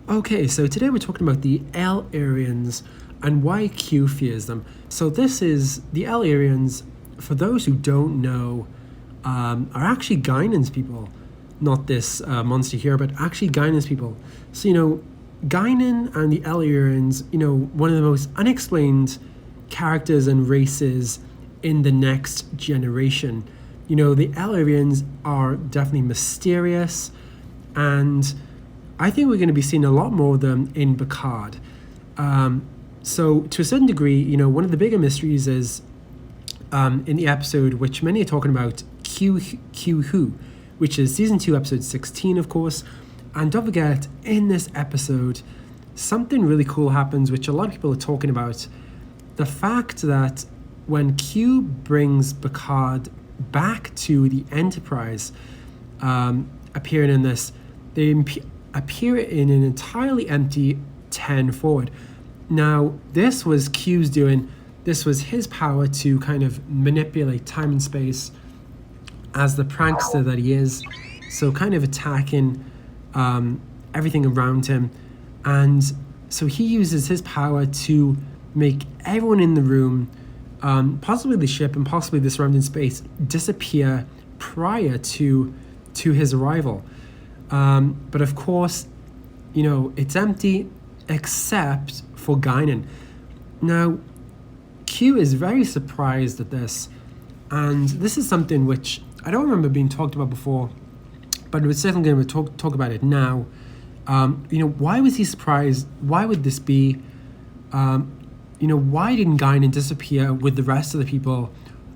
Okay, so today we're talking about the El-Aurians and why Q fears them. So this is the El-Aurians, for those who don't know, are actually Guinan's people. Not this monster here, but actually Guinan's people. So, Guinan and the El-Aurians, one of the most unexplained characters and races in the next generation. The El-Aurians are definitely mysterious, and I think we're going to be seeing a lot more of them in Picard. So to a certain degree, one of the bigger mysteries is in the episode, which many are talking about, Q Who, which is season 2, episode 16, of course. And don't forget, in this episode, something really cool happens, which a lot of people are talking about. The fact that when Q brings Picard back to the Enterprise, appearing in this, they appear in an entirely empty 10 forward. Now, this was Q's doing. This was his power to kind of manipulate time and space as the prankster that he is. So kind of attacking everything around him. And so he uses his power to make everyone in the room, possibly the ship and possibly the surrounding space, disappear prior to his arrival. But of course, it's empty except for Guinan. Now, Q is very surprised at this, and this is something which I don't remember being talked about before, but we're certainly going to talk about it now. Why was he surprised? Why would this be? Why didn't Guinan disappear with the rest of the people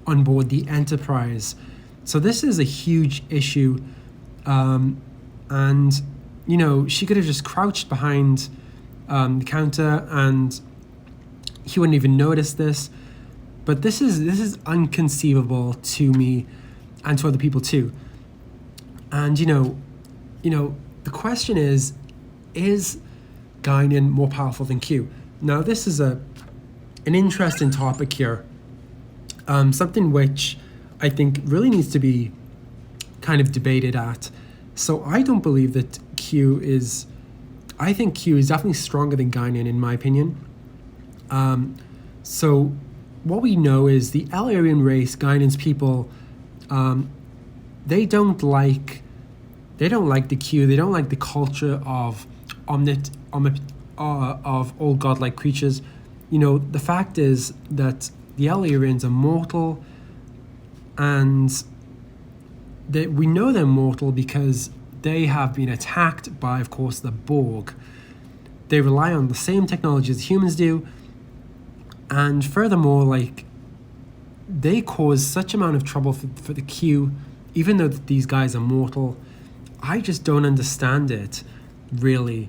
on board the Enterprise? So this is a huge issue. And she could have just crouched behind the counter and he wouldn't even notice this. But this is inconceivable to me and to other people too. And the question is Guinan more powerful than Q? Now this is an interesting topic here, something which I think really needs to be kind of debated at. So I don't believe that I think Q is definitely stronger than Guinan, in my opinion. So what we know is the El-Aurian race, Guinan's people, they don't like the Q. They don't like the culture of of all godlike creatures. The fact is that the El-Aurians are mortal, and we know they're mortal because they have been attacked by, of course, the Borg. They rely on the same technology as humans do, and furthermore, they cause such amount of trouble for the Q, even though these guys are mortal. I just don't understand it, really.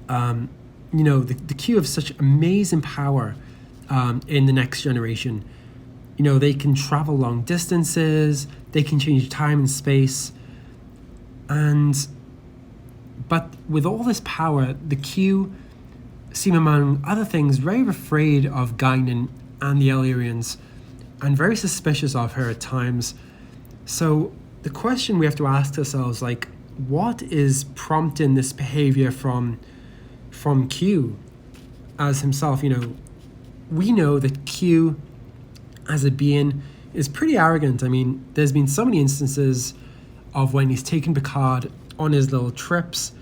The Q have such amazing power in the next generation. They can travel long distances, they can change time and space, but with all this power, the Q seem, among other things, very afraid of Guinan and the El-Aurians, and very suspicious of her at times. So the question we have to ask ourselves, what is prompting this behavior from Q as himself? We know that Q as a being is pretty arrogant. I mean, there's been so many instances of when he's taken Picard on his little trips.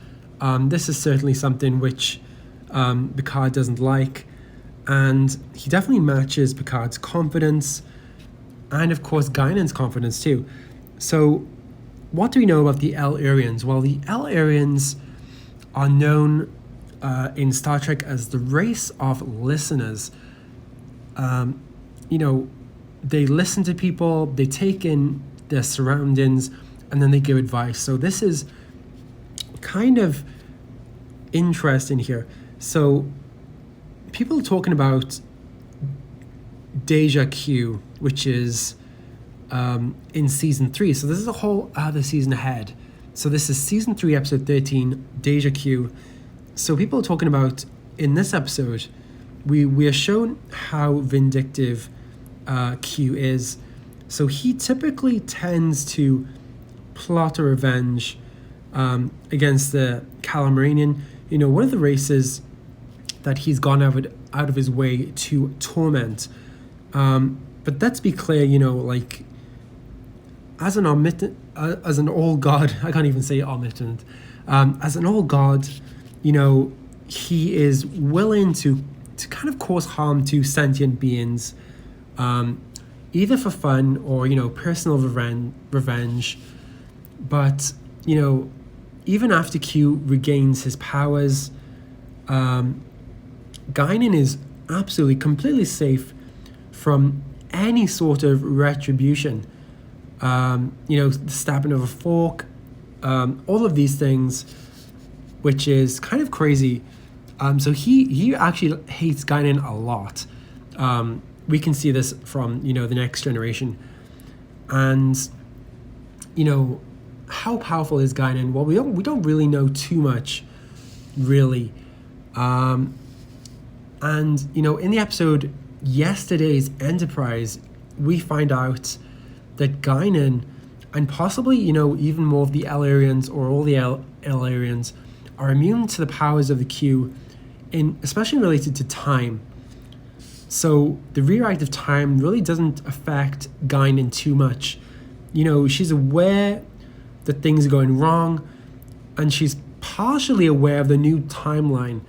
This is certainly something which Picard doesn't like, and he definitely matches Picard's confidence and, of course, Guinan's confidence too. So what do we know about the El-Aurians? Well, the El-Aurians are known in Star Trek as the race of listeners. They listen to people, they take in their surroundings, and then they give advice. So this is kind of interesting here. So people are talking about Deja Q, which is in season 3. So this is a whole other season ahead. So this is season 3, episode 13, Deja Q. So people are talking about, in this episode, we are shown how vindictive Q is. So he typically tends to plot a revenge against the Calamarian, one of the races that he's gone out of his way to torment. But let's be clear, like, as an all god, I can't even say omnipotent. As an all god, he is willing to kind of cause harm to sentient beings, either for fun or personal revenge. But even after Q regains his powers, Guinan is absolutely completely safe from any sort of retribution. The stabbing of a fork, all of these things, which is kind of crazy. So he actually hates Guinan a lot. We can see this from the next generation. And how powerful is Guinan? Well, we don't really know too much, really. And in the episode Yesterday's Enterprise, we find out that Guinan, and possibly even more of the El-Aurians or all the El-Aurians, are immune to the powers of the Q, especially related to time. So the rewrite of time really doesn't affect Guinan too much. She's aware that things are going wrong, and she's partially aware of the new timeline.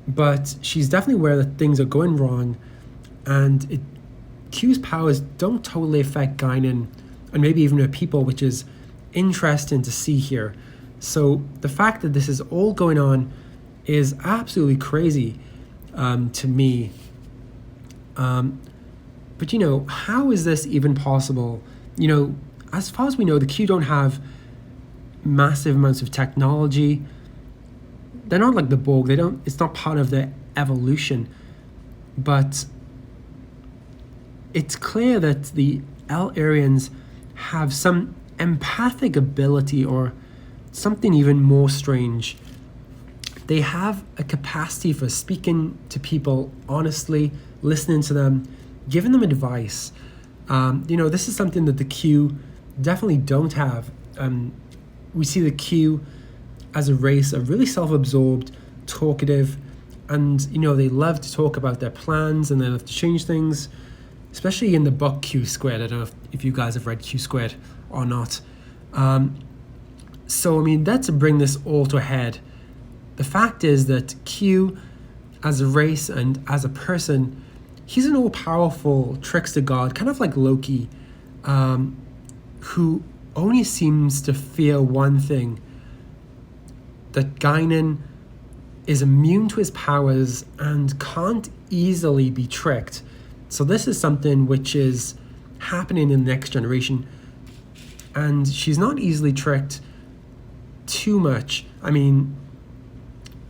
But she's definitely aware that things are going wrong, and Q's powers don't totally affect Guinan, and maybe even her people, which is interesting to see here. So the fact that this is all going on is absolutely crazy to me. But how is this even possible? As far as we know, the Q don't have massive amounts of technology. They're not like the Borg. It's not part of their evolution. But it's clear that the El-Aurians have some empathic ability, or something even more strange. They have a capacity for speaking to people honestly, listening to them, giving them advice. This is something that the Q definitely don't have. We see the Q as a race are really self-absorbed, talkative, and they love to talk about their plans, and they love to change things, especially in the book Q Squared. I don't know if you guys have read Q Squared or not. So that's to bring this all to a head. The fact is that Q, as a race and as a person, he's an all-powerful trickster god, kind of like Loki, who only seems to fear one thing: that Guinan is immune to his powers and can't easily be tricked. So this is something which is happening in the next generation, and she's not easily tricked too much.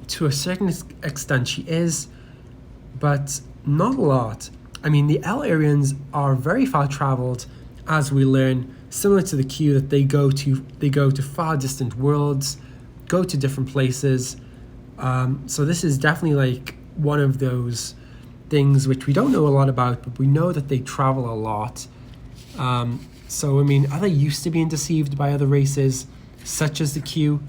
To a certain extent she is, but not a lot. The El-Aurians are very far traveled, as we learn, similar to the Q, that they go to far distant worlds, go to different places. So this is definitely like one of those things which we don't know a lot about, but we know that they travel a lot. So are they used to being deceived by other races, such as the Q?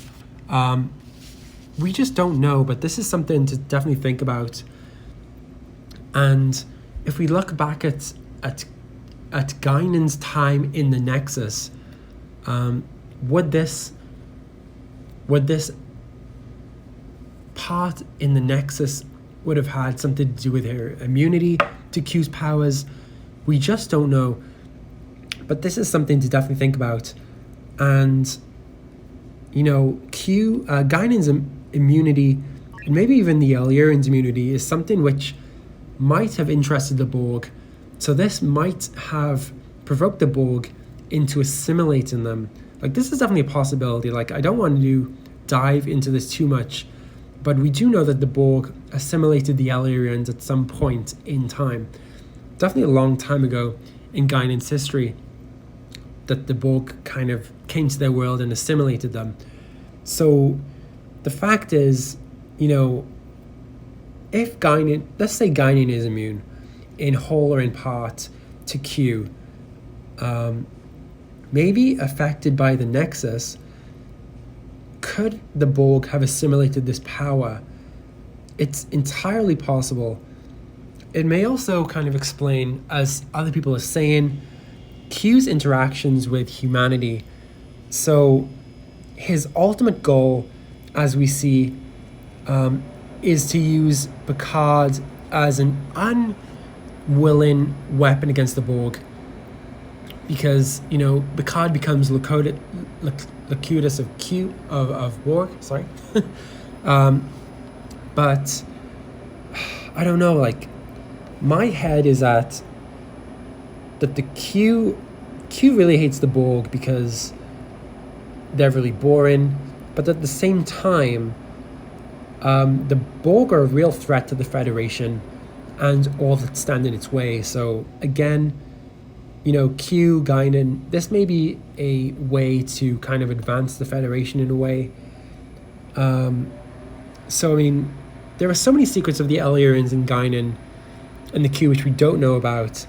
We just don't know, but this is something to definitely think about. And if we look back at Guinan's time in the Nexus, would this part in the Nexus would have had something to do with her immunity to Q's powers? We just don't know. But this is something to definitely think about. And Guinan's immunity, and maybe even the El-Aurian's immunity, is something which might have interested the Borg. So this might have provoked the Borg into assimilating them. This is definitely a possibility. I don't want to dive into this too much, but we do know that the Borg assimilated the El-Aurians at some point in time. Definitely a long time ago in Guinan's history, that the Borg kind of came to their world and assimilated them. So the fact is, if Guinan, let's say Guinan is immune in whole or in part to Q, maybe affected by the Nexus, could the Borg have assimilated this power? It's entirely possible. It may also kind of explain, as other people are saying, Q's interactions with humanity. So his ultimate goal, as we see, is to use Picard as an unwilling weapon against the Borg. Because, Picard becomes locutus of Borg, sorry. But I don't know, like, my head is that the Q really hates the Borg because they're really boring, but at the same time, the Borg are a real threat to the Federation and all that stand in its way. So again, Q, Guinan, this may be a way to kind of advance the Federation in a way. So, I mean, there are so many secrets of the El-Aurians and Guinan and the Q which we don't know about.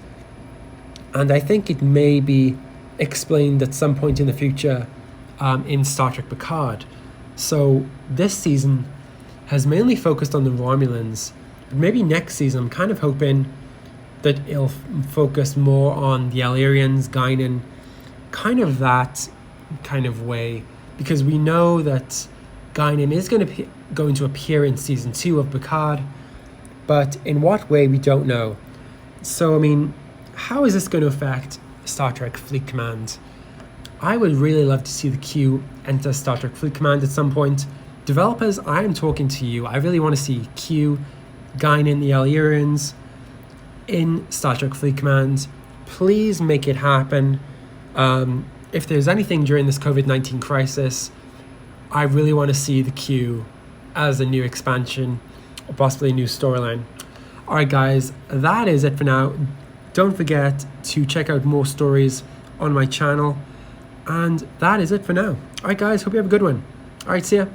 And I think it may be explained at some point in the future in Star Trek Picard. So this season has mainly focused on the Romulans. But maybe next season, I'm kind of hoping that it'll focus more on the El-Aurians, Guinan, kind of that kind of way. Because we know that Guinan is going to appear in season 2 of Picard. But in what way, we don't know. So, I mean, how is this going to affect Star Trek Fleet Command? I would really love to see the Q enter Star Trek Fleet Command at some point. Developers, I am talking to you. I really want to see Q, Guinan, the El-Aurians in Star Trek Fleet Command. Please make it happen. If there's anything during this COVID-19 crisis, I really want to see the Q as a new expansion, or possibly a new storyline. Alright guys, that is it for now. Don't forget to check out more stories on my channel. And that is it for now. Alright guys, hope you have a good one. Alright, see ya.